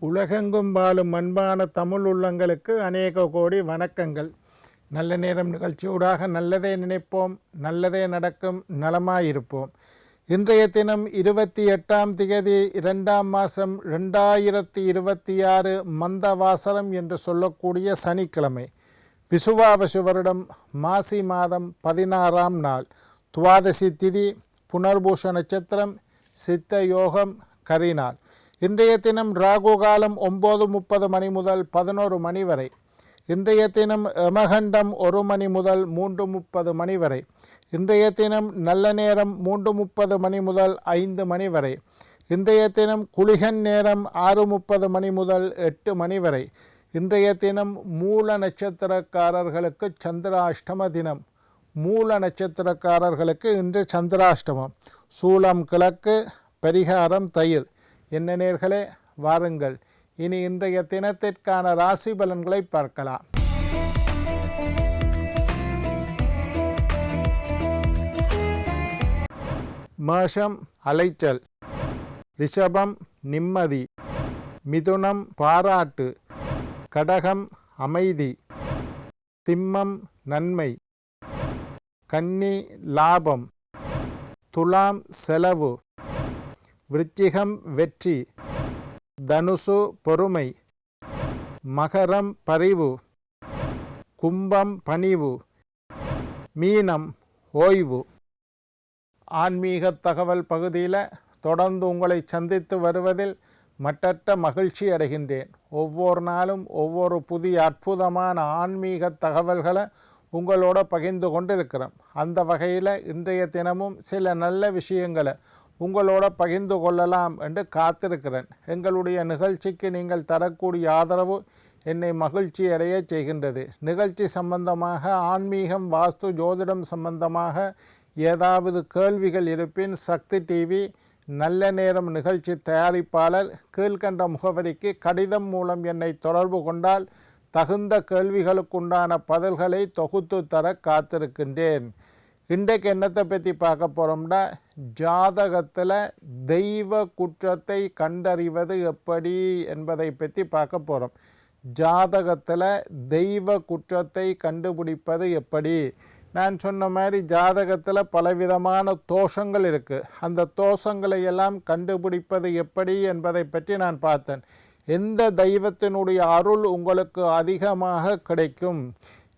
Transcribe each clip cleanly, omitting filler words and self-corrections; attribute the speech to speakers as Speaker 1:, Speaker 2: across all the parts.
Speaker 1: உலகெங்கும் வாழும் அன்பான தமிழ் உள்ளங்களுக்கு அநேக கோடி வணக்கங்கள். நல்ல நேரம் நிகழ்ச்சியூடாக நல்லதே நினைப்போம், நல்லதே நடக்கும், நலமாயிருப்போம். இன்றைய தினம் 28ஆம் திகதி 2ஆம் மாதம் 2026 மந்தவாசரம் என்று சொல்லக்கூடிய சனிக்கிழமை, விசுவாவசு வருடம் மாசி மாதம் 16ஆம் நாள், துவாதசி திதி, புனர்பூஷ நட்சத்திரம், சித்த யோகம், கரிநாள். இன்றைய தினம் ராகு காலம் 9:30 மணி முதல் 11 மணி வரை. இன்றைய தினம் யமகண்டம் 1 மணி முதல் 3:30 மணி வரை. இன்றைய தினம் நல்ல நேரம் 3:30 மணி முதல் 5 மணி வரை. இன்றைய தினம் குளிகன் நேரம் 6:30 மணி முதல் 8 மணி வரை. இன்றைய தினம் மூல நட்சத்திரக்காரர்களுக்கு சந்திராஷ்டம தினம். மூல நட்சத்திரக்காரர்களுக்கு இன்று சந்திராஷ்டமம். சூலம் கிழக்கு, பரிகாரம் தயிர். என்ன நேர்களே, வாருங்கள் இனி இன்றைய தினத்திற்கான ராசி பலன்களை பார்க்கலாம். மேஷம் அலைச்சல், ரிஷபம் நிம்மதி, மிதுனம் பாராட்டு, கடகம் அமைதி, சிம்மம் நன்மை, கன்னி லாபம், துலாம் செலவு, விருச்சிகம் வெற்றி, தனுசு பொறுமை, மகரம் பரிவு, கும்பம் பணிவு, மீனம் ஓய்வு. ஆன்மீக தகவல் பகுதியில் தொடர்ந்து உங்களை சந்தித்து வருவதில் மட்டற்ற மகிழ்ச்சி அடைகின்றேன். ஒவ்வொரு நாளும் ஒவ்வொரு புதிய அற்புதமான ஆன்மீக தகவல்களை உங்களோட பகிர்ந்து கொண்டிருக்கிறோம். அந்த வகையில் இன்றைய தினமும் சில நல்ல விஷயங்களை உங்களோட பகிர்ந்து கொள்ளலாம் என்று காத்திருக்கிறேன். எங்களுடைய நிகழ்ச்சிக்கு நீங்கள் தரக்கூடிய ஆதரவு என்னை மகிழ்ச்சி அடைய செய்கின்றது. நிகழ்ச்சி சம்பந்தமாக, ஆன்மீகம், வாஸ்து, ஜோதிடம் சம்பந்தமாக ஏதாவது கேள்விகள் இருப்பின் சக்தி டிவி நல்ல நேரம் நிகழ்ச்சி தயாரிப்பாளர் கீழ்கண்ட முகவரிக்கு கடிதம் மூலம் என்னை தொடர்பு கொண்டால் தகுந்த கேள்விகளுக்குண்டான பதில்களை தொகுத்து தர காத்திருக்கின்றேன். இன்றைக்கு என்னத்தை பற்றி பார்க்க போகிறோம்னா, ஜாதகத்தில் தெய்வ குற்றத்தை கண்டறிவது எப்படி என்பதை பற்றி பார்க்க போகிறோம். ஜாதகத்தில் தெய்வ குற்றத்தை கண்டுபிடிப்பது எப்படி? நான் சொன்ன மாதிரி ஜாதகத்தில் பலவிதமான தோஷங்கள் இருக்குது. அந்த தோஷங்களை எல்லாம் கண்டுபிடிப்பது எப்படி என்பதை பற்றி நான் பார்த்தேன். எந்த தெய்வத்தினுடைய அருள் உங்களுக்கு அதிகமாக கிடைக்கும்,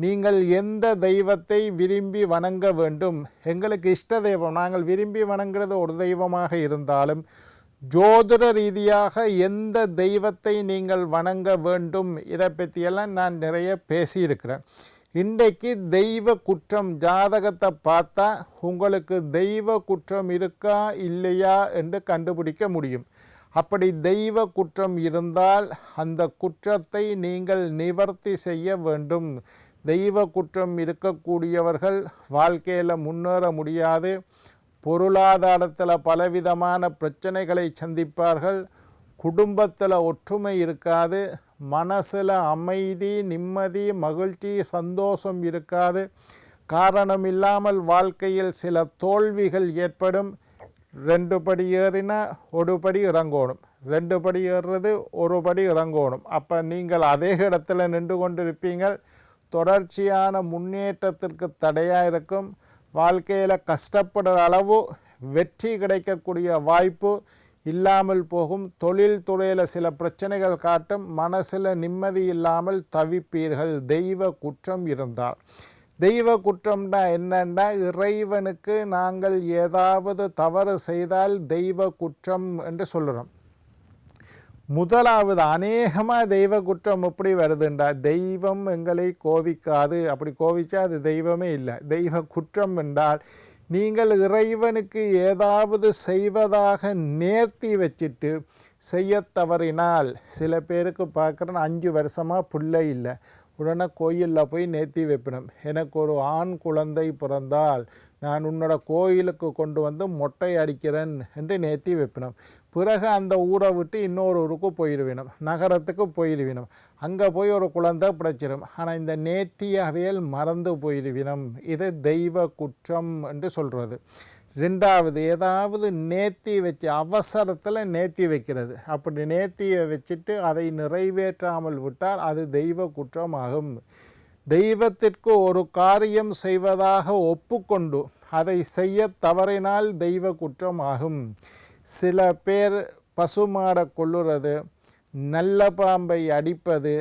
Speaker 1: நீங்கள் எந்த தெய்வத்தை விரும்பி வணங்க வேண்டும். எங்களுக்கு இஷ்ட தெய்வம், நாங்கள் விரும்பி வணங்குறது ஒரு தெய்வமாக இருந்தாலும் ஜோதிட ரீதியாக எந்த தெய்வத்தை நீங்கள் வணங்க வேண்டும், இதை பற்றியெல்லாம் நான் நிறைய பேசியிருக்கிறேன். இன்றைக்கு தெய்வ குற்றம், ஜாதகத்தை பார்த்தா உங்களுக்கு தெய்வ குற்றம் இருக்கா இல்லையா என்று கண்டுபிடிக்க முடியும். அப்படி தெய்வ குற்றம் இருந்தால் அந்த குற்றத்தை நீங்கள் நிவர்த்தி செய்ய வேண்டும். தெய்வ குற்றம் இருக்கக்கூடியவர்கள் வாழ்க்கையில் முன்னேற முடியாது. பொருளாதாரத்தில் பலவிதமான பிரச்சனைகளை சந்திப்பார்கள். குடும்பத்தில் ஒற்றுமை இருக்காது. மனசில் அமைதி, நிம்மதி, மகிழ்ச்சி, சந்தோஷம் இருக்காது. காரணம் இல்லாமல் வாழ்க்கையில் சில தோல்விகள் ஏற்படும். 2 படி ஏறினா 1 படி இறங்கணும், 2 படி ஏறுறது 1 படி இறங்கணும். அப்போ நீங்கள் அதே இடத்துல நின்று கொண்டிருப்பீங்கள். தொடர்ச்சியான முன்னேற்றத்திற்கு தடையாக இருக்கும். வாழ்க்கையில் கஷ்டப்படுற அளவு வெற்றி கிடைக்கக்கூடிய வாய்ப்பு இல்லாமல் போகும். தொழில் துறையில் சில பிரச்சனைகள் காட்டும். மனசில் நிம்மதி இல்லாமல் தவிப்பீர்கள் தெய்வ குற்றம் இருந்தால். தெய்வ குற்றம்னா என்னன்னா, இறைவனுக்கு நாங்கள் ஏதாவது தவறு செய்தால் தெய்வ குற்றம் என்று சொல்கிறோம். முதலாவது அநேகமாக தெய்வ குற்றம் எப்படி வருதுண்டா, தெய்வம் எங்களை கோவிக்காது, அப்படி கோவிச்சா அது தெய்வமே இல்லை. தெய்வ குற்றம் என்றால் நீங்கள் இறைவனுக்கு ஏதாவது செய்வதாக நேர்த்தி வச்சுட்டு செய்ய தவறினால், சில பேருக்கு பார்க்குறேன் 5 வருஷமாக பிள்ளை இல்லை, உடனே கோயிலில் போய் நேர்த்தி வைப்பினோம், எனக்கு ஒரு ஆண் குழந்தை பிறந்தால் நான் உன்னோட கோயிலுக்கு கொண்டு வந்து மொட்டை அடிக்கிறேன் என்று நேர்த்தி வைப்பினோம். பிறகு அந்த ஊரை விட்டு இன்னொரு ஊருக்கு போயிடுவினோம், நகரத்துக்கு போயிடுவினோம். அங்கே போய் ஒரு குழந்தை பிடிச்சிடும். ஆனால் இந்த நேர்த்தியவையல் மறந்து போயிடுவினோம். இது தெய்வ குற்றம் என்று சொல்கிறது. ரெண்டாவது ஏதாவது நேர்த்தி வச்சு அவசரத்தில் நேர்த்தி வைக்கிறது. அப்படி நேர்த்தியை வச்சுட்டு அதை நிறைவேற்றாமல் விட்டால் அது தெய்வ குற்றமாகும். தெய்வத்திற்கு ஒரு காரியம் செய்வதாக ஒப்புக்கொண்டு அதை செய்ய தவறினால் தெய்வ குற்றமாகும். சில பேர் பசுமாடை கொள்ளுறது, நல்ல பாம்பை அடிப்பது,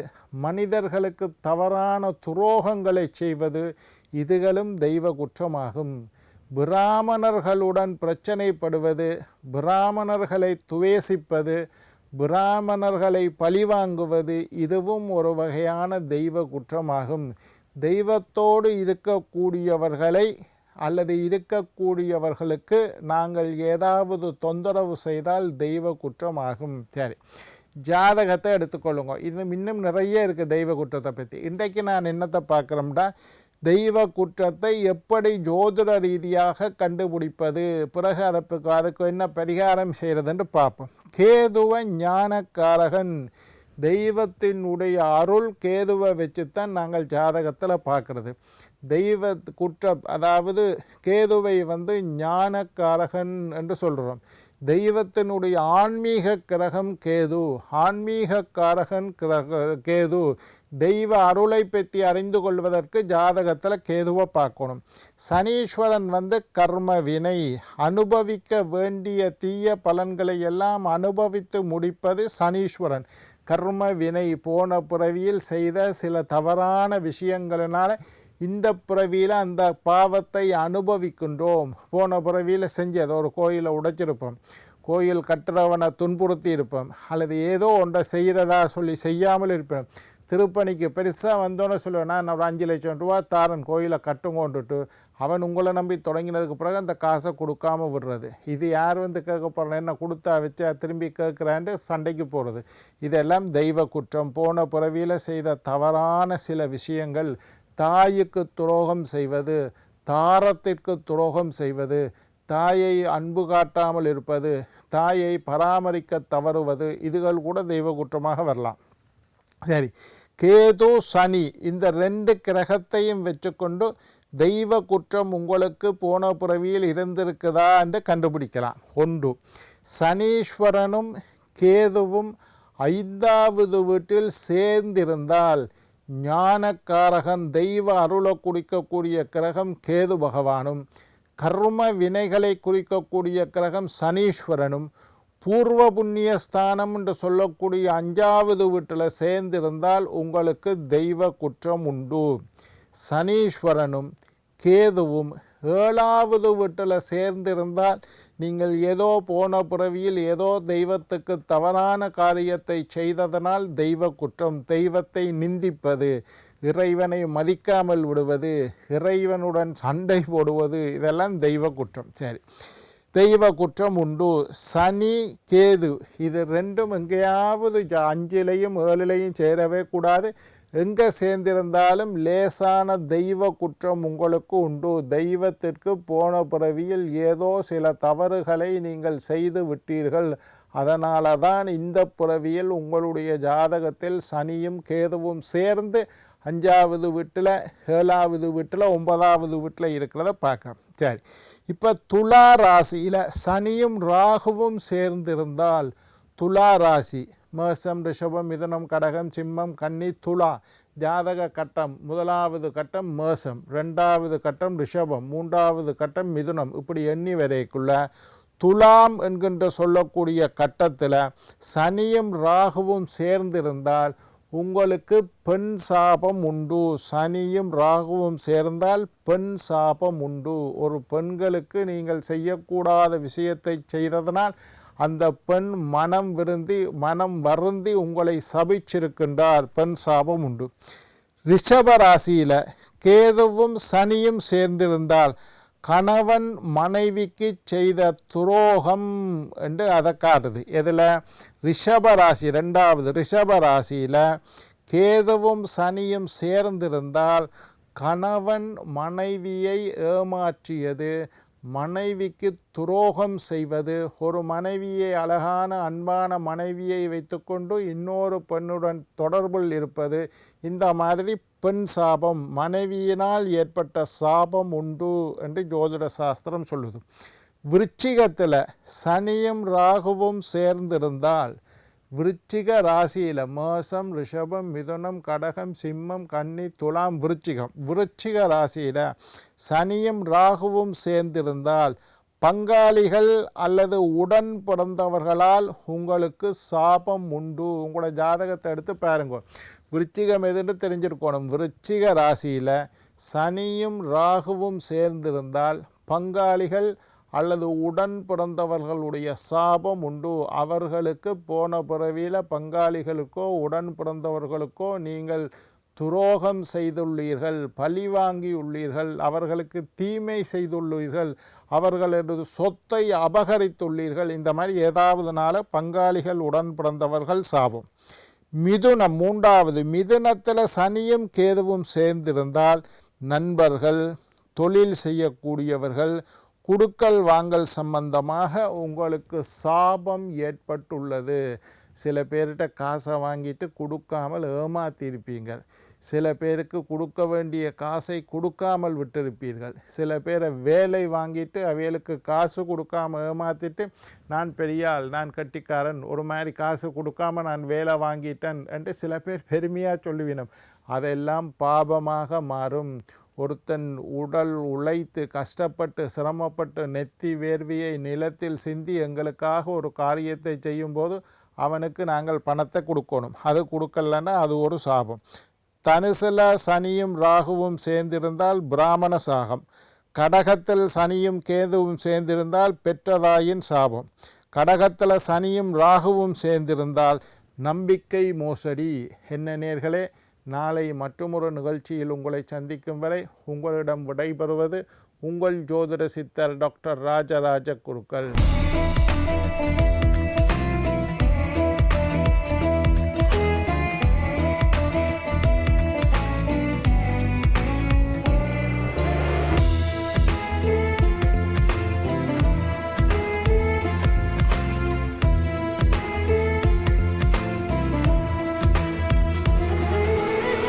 Speaker 1: மனிதர்களுக்கு தவறான துரோகங்களை செய்வது, இதுகளும் தெய்வ குற்றமாகும். பிராமணர்களுடன் பிரச்சனைப்படுவது, பிராமணர்களை துவேசிப்பது, பிராமணர்களை பழிவாங்குவது, இதுவும் ஒரு வகையான தெய்வ குற்றமாகும். தெய்வத்தோடு இருக்கக்கூடியவர்களை அல்லது இருக்கக்கூடியவர்களுக்கு நாங்கள் ஏதாவது தொந்தரவு செய்தால் தெய்வ குற்றமாகும். சரி, ஜாதகத்தை எடுத்துக்கொள்ளுங்க. இது இன்னும் நிறைய இருக்குது தெய்வ குற்றத்தை பற்றி. இன்றைக்கு நான் என்னத்தை பார்க்குறோம்னா, தெய்வ குற்றத்தை எப்படி ஜோதிட ரீதியாக கண்டுபிடிப்பது, பிறகு அதுக்கு என்ன பரிகாரம் செய்கிறதுன்னு பார்ப்போம். கேதுவ ஞானக்காரகன், தெய்வத்தினுடைய அருள் கேதுவை வச்சுத்தான் நாங்கள் ஜாதகத்தில் பார்க்குறது. தெய்வ குற்றம், அதாவது கேதுவை ஞானக்காரகன் என்று சொல்கிறோம். தெய்வத்தினுடைய ஆன்மீக கிரகம் கேது, ஆன்மீக காரகன் கேது. தெய்வ அருளை பற்றி அறிந்து கொள்வதற்கு ஜாதகத்தில் கேதுவை பார்க்கணும். சனீஸ்வரன் கர்ம வினை, அனுபவிக்க வேண்டிய தீய பலன்களை எல்லாம் அனுபவித்து முடிப்பது சனீஸ்வரன். கர்ம வினை, போன பிறவியில் செய்த சில தவறான விஷயங்களினால இந்த பிறவியில் அந்த பாவத்தை அனுபவிக்கின்றோம். போன பிறவியில் செஞ்சது, ஒரு கோயிலை உடைச்சிருப்போம், கோயில் கட்டுறவனை துன்புறுத்தி இருப்போம், அல்லது ஏதோ ஒன்றை செய்கிறதா சொல்லி செய்யாமல் இருப்போம். திருப்பணிக்கு பெருசாக வந்தோன்னு சொல்லுவேன், நான் ஒரு 5 லட்சம் ரூபா தாரன் கோயிலை கட்டுங்கோண்டுட்டு அவன் உங்களை நம்பி தொடங்கினதுக்கு பிறகு அந்த காசை கொடுக்காமல் விடுறது. இது யார் கேட்க போகிறேன், என்ன கொடுத்தா வச்சா திரும்பி கேட்குறான்ட்டு சண்டைக்கு போகிறது. இதெல்லாம் தெய்வ குற்றம். போன பிறவியில் செய்த தவறான சில விஷயங்கள், தாய்க்கு துரோகம் செய்வது, தாரத்திற்கு துரோகம் செய்வது, தாயை அன்பு காட்டாமல் இருப்பது, தாயை பராமரிக்க தவறுவது, இதுகள் கூட தெய்வ குற்றமாக வரலாம். சரி, கேது சனி இந்த 2 கிரகத்தையும் வச்சுக்கொண்டு தெய்வ குற்றம் உங்களுக்கு போன பிறவியில் இருந்திருக்குதா என்று கண்டுபிடிக்கலாம். 1, சனீஸ்வரனும் கேதுவும் 5வது வீட்டில் சேர்ந்திருந்தால், ஞானக்காரகன் தெய்வ அருளை குறிக்கக்கூடிய கிரகம் கேது பகவானும், கர்ம வினைகளை குறிக்கக்கூடிய கிரகம் சனீஸ்வரனும், பூர்வ புண்ணிய ஸ்தானம் என்று சொல்லக்கூடிய 5வது வீட்டில் சேர்ந்திருந்தால் உங்களுக்கு தெய்வ குற்றம் உண்டு. சனீஸ்வரனும் கேதுவும் 7வது வீட்டில் சேர்ந்திருந்தால் நீங்கள் ஏதோ போன பிறவியில் ஏதோ தெய்வத்துக்கு தவறான காரியத்தை செய்ததனால் தெய்வ குற்றம். தெய்வத்தை நிந்திப்பது, இறைவனை மதிக்காமல் விடுவது, இறைவனுடன் சண்டை போடுவது, இதெல்லாம் தெய்வ குற்றம். சரி, தெய்வ குற்றம் உண்டு. சனி கேது இது 2ம் எங்கேயாவது 5லையும் 7லையும் சேரவே கூடாது. எங்கே சேர்ந்திருந்தாலும் லேசான தெய்வ குற்றம் உங்களுக்கு உண்டு. தெய்வத்திற்கு போன பிறவியில் ஏதோ சில தவறுகளை நீங்கள் செய்து விட்டீர்கள். அதனால தான் இந்த பிறவியில் உங்களுடைய ஜாதகத்தில் சனியும் கேதுவும் சேர்ந்து 5வது வீட்டில், 7வது வீட்டில், 9வது வீட்டில் இருக்கிறத பார்க்கலாம். சரி, இப்போ துலா ராசியில் சனியும் ராகுவும் சேர்ந்திருந்தால், துலா ராசி மேஷம், ரிஷபம், மிதுனம், கடகம், சிம்மம், கன்னி, துலா ஜாதக கட்டம், 1வது கட்டம் மேஷம், 2வது கட்டம் ரிஷபம், 3வது கட்டம் மிதுனம், இப்படி எண்ணி வரைக்குள்ள துலாம் என்கின்ற சொல்லக்கூடிய கட்டத்தில் சனியும் ராகுவும் சேர்ந்திருந்தால் உங்களுக்கு பெண் சாபம் உண்டு. சனியும் ராகுவும் சேர்ந்தால் பெண் சாபம் உண்டு. ஒரு பெண்களுக்கு நீங்கள் செய்யக்கூடாத விஷயத்தை செய்ததனால் அந்த பெண் மனம் வருந்தி உங்களை சபிச்சிருக்கின்றார். பெண் சாபம் உண்டு. ரிஷப ராசியில் கேதுவும் சனியும் சேர்ந்திருந்தால் கணவன் மனைவிக்கு செய்த துரோகம் என்று அதை காட்டுது. இதில் ரிஷபராசி, 2வது ரிஷபராசியில் கேதுவும் சனியும் சேர்ந்திருந்தால் கணவன் மனைவியை ஏமாற்றியது, மனைவிக்கு துரோகம் செய்வது, ஒரு மனைவியை, அழகான அன்பான மனைவியை வைத்துக்கொண்டு இன்னொரு பெண்ணுடன் தொடர்பில் இருப்பது, இந்த மாதிரி பெண் சாபம், மனைவியினால் ஏற்பட்ட சாபம் உண்டு என்று ஜோதிட சாஸ்திரம் சொல்லுது. விருச்சிகத்தில் சனியும் ராகுவும் சேர்ந்திருந்தால் விருச்சிக ராசியில் மேசம், ரிஷபம், மிதுனம், கடகம், சிம்மம், கன்னி, துலாம், விருச்சிக ராசியில் சனியும் ராகுவும் சேர்ந்திருந்தால் பங்காளிகள் அல்லது உடன் பிறந்தவர்களால் உங்களுக்கு சாபம் உண்டு. உங்களோட ஜாதகத்தை எடுத்து பாருங்க. விருச்சிகம் எதுன்னு தெரிஞ்சிருக்கணும். விருச்சிக ராசியில் சனியும் ராகுவும் சேர்ந்திருந்தால் பங்காளிகள் அல்லது உடன் பிறந்தவர்களுடைய சாபம் உண்டு. அவர்களுக்கு போன பிறவியில் பங்காளிகளுக்கோ உடன் பிறந்தவர்களுக்கோ நீங்கள் துரோகம் செய்துள்ளீர்கள், பழி வாங்கியுள்ளீர்கள், அவர்களுக்கு தீமை செய்துள்ளீர்கள், அவர்களது சொத்தை அபகரித்துள்ளீர்கள். இந்த மாதிரி ஏதாவதுனால பங்காளிகள் உடன் பிறந்தவர்கள் சாபம். மிதுனம், மூன்றாவது மிதுனத்தில் சனியும் கேதுவும் சேர்ந்திருந்தால் நண்பர்கள், தொழில் செய்யக்கூடியவர்கள், குடுக்கல் வாங்கல் சம்பந்தமாக உங்களுக்கு சாபம் ஏற்பட்டுள்ளது. சில பேர்கிட்ட காசை வாங்கிட்டு கொடுக்காமல் ஏமாத்தியிருப்பீங்க. சில பேருக்கு கொடுக்க வேண்டிய காசை கொடுக்காமல் விட்டிருப்பீர்கள். சில பேரை வேலை வாங்கிட்டு அவைகளுக்கு காசு கொடுக்காமல் ஏமாற்றிட்டு நான் பெரியாள், நான் கட்டிக்காரன், ஒரு மாதிரி காசு கொடுக்காமல் நான் வேலை வாங்கிட்டேன் என்று சில பேர் பெருமையாக சொல்லுவினோம். அதெல்லாம் பாபமாக மாறும். ஒருத்தன் உடல் உழைத்து கஷ்டப்பட்டு சிரமப்பட்டு நெத்தி வேர்வியை நிலத்தில் சிந்தி எங்களுக்காக ஒரு காரியத்தை செய்யும்போது அவனுக்கு நாங்கள் பணத்தை கொடுக்கணும். அது கொடுக்கலன்னா அது ஒரு சாபம். தனுசில் சனியும் ராகுவும் சேர்ந்திருந்தால் பிராமண சாகம். கடகத்தில் சனியும் கேதுவும் சேர்ந்திருந்தால் பெற்றதாயின் சாபம். கடகத்தில் சனியும் ராகுவும் சேர்ந்திருந்தால் நம்பிக்கை மோசடி. என்ன நேர்களே, நாளை மற்றொரு நிகழ்ச்சியில் உங்களை சந்திக்கும் வரை உங்களிடம் விடைபெறுவது உங்கள் ஜோதிட சித்தர் டாக்டர் ராஜராஜ குருக்கள்.